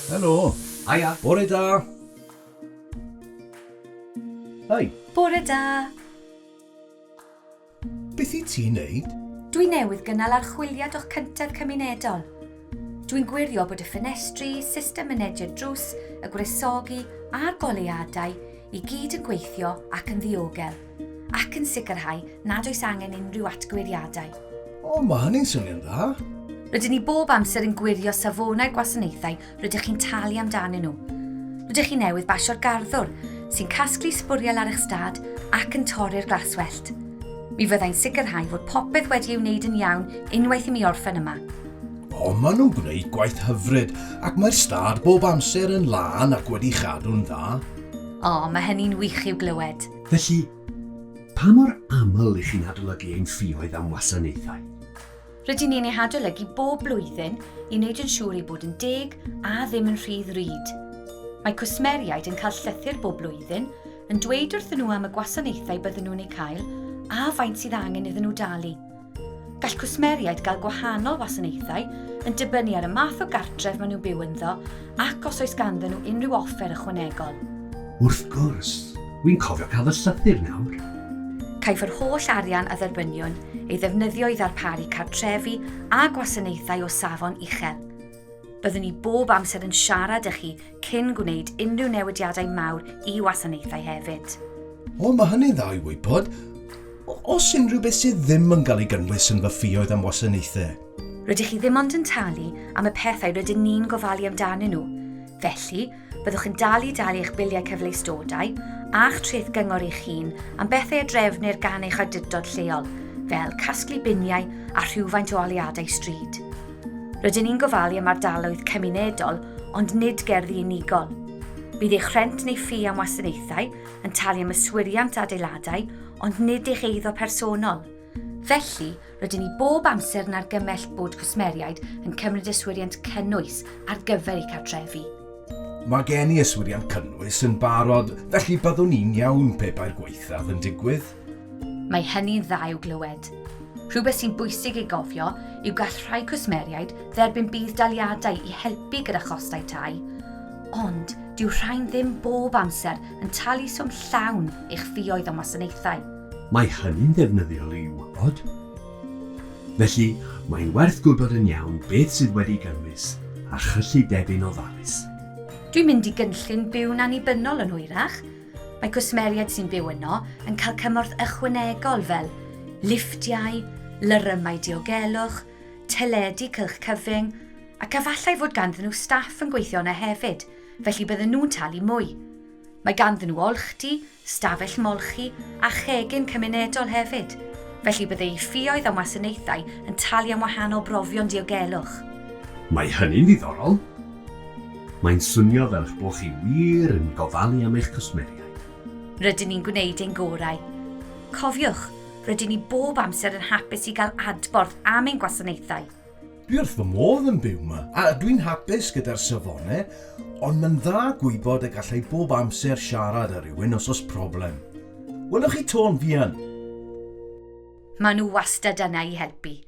Helo. Haia. Bore da. Hei. Bore da. Beth i ti'n neud? Dwi newydd gynnal archwiliad o'ch cyntedd cymunedol. Dwi'n gwirio bod y ffenestri, system mynediad drws, y gwresogi a'r goleuadau i gyd yn gweithio ac yn ddiogel, ac yn sicrhau nad oes angen unrhyw atgweiriadau. O, mae hynny'n swnio'n dda. Rydyn ni bob amser yn gwirio safonau gwasanaethau rydych chi'n talu amdanyn nhw. Rydych chi newydd basio'r garddwr sy'n casglu sbwriel ar eich stad ac yn torri'r glaswellt. Mi fyddai'n sicrhau fod popeth wedi i'w wneud yn iawn unwaith i mi orffen yma. O, maen nhw'n gwneud gwaith hyfryd ac mae'r stad bob amser yn lan ac wedi chadw'n dda. O, mae hynny'n wych i'w glywed. Felly, pa mor aml i chi'n adolygu ein ffïoedd am wasanaethau? Rydyn ni'n ei adolygu bob blwyddyn i wneud yn siŵr i bod yn deg a ddim yn rhydd ryd. Mae cwsmeriaid yn cael llythyr bob blwyddyn yn dweud wrthyn nhw am y gwasanaethau bydden nhw'n eu cael a faint sydd angen iddyn nhw dalu. Gall cwsmeriaid gael gwahanol wasanaethau yn dibynnu ar y math o gartref maen nhw'n byw ynddo ac os oes ganddyn nhw unrhyw offer ychwanegol. Wrth gwrs, wy'n cofio cael y llythyr nawr. Caiff yr holl arian a dderbynion ei ddefnyddio i ddarparu cartrefi a gwasanaethau o safon uchel. Byddwn ni bob amser yn siarad â chi cyn gwneud unrhyw newidiadau mawr i wasanaethau hefyd. O, mae hynny'n dda i wybod. Os unrhyw beth sydd ddim yn cael ei gynnwys yn fy ffïoedd am wasanaethau? Rydych chi ddim ond yn talu am y pethau rydyn ni'n gofalu amdanyn nhw. Felly, byddwch yn dalu eich biliau cyfleustodau a'ch treth gyngor eich hun am bethau a drefnir gan eich awdurdod lleol, fel casglu biniau a rhywfaint o aliadau stryd. Rydyn ni'n gofalu am ardaloedd cymunedol, ond nid gerddi unigol. Bydd eich rhent neu ffi am wasanaethau yn talu am yswiriant adeiladau, ond nid eich eiddo personol. Felly, rydyn ni bob amser yn argymell bod cwsmeriaid yn cymryd yswiriant cynnwys ar gyfer eu cartrefi. Mae gen i yswiriant cynnwys yn barod, felly byddwn ni'n iawn pe bai'r gweithaf yn digwydd. Mae hynny'n dda i'w glywed. Rhywbeth sy'n bwysig ei gofio yw gall rhai cwsmeriaid dderbyn bydd daliadau i helpu gyda chostau tai, ond dyw rhain ddim bob amser yn talu swm llawn eich ffïoedd am wasanaethau. Mae hynny'n ddefnyddiol i wybod. Felly, mae'n werth gwybod yn iawn beth sydd wedi gynnwys a chyllu debyn o ddalus. Dwi'n mynd i gynllun byw'n annibynnol yn hwyrach. Mae cwsmeriaid sy'n byw yno yn cael cymorth ychwanegol fel liftiau, lyrymau diogelwch, teledu cylch cyfyng, ac efallai fod ganddyn nhw staff yn gweithio yna hefyd, felly bydden nhw'n talu mwy. Mae ganddyn nhw olchdy, stafell molchi a chegin cymunedol hefyd, felly byddai eu ffïoedd am wasanaethau yn talu am wahanol brofion diogelwch. Mae hynny'n ddiddorol. Mae'n swnio fel eich bod chi wir yn gofalu am eich cwsmeriau. Rydyn ni'n gwneud ein gorau. Cofiwch, rydyn ni bob amser yn hapus i gael adborth am ein gwasanaethau. Dwi wrth fy modd yn byw yma, a dwi'n hapus gyda'r safonau, ond mae'n dda gwybod y gallai bob amser siarad â rhywun os oes problem. Welwch chi tôn fi yn? Maen nhw wastad yna i helpu.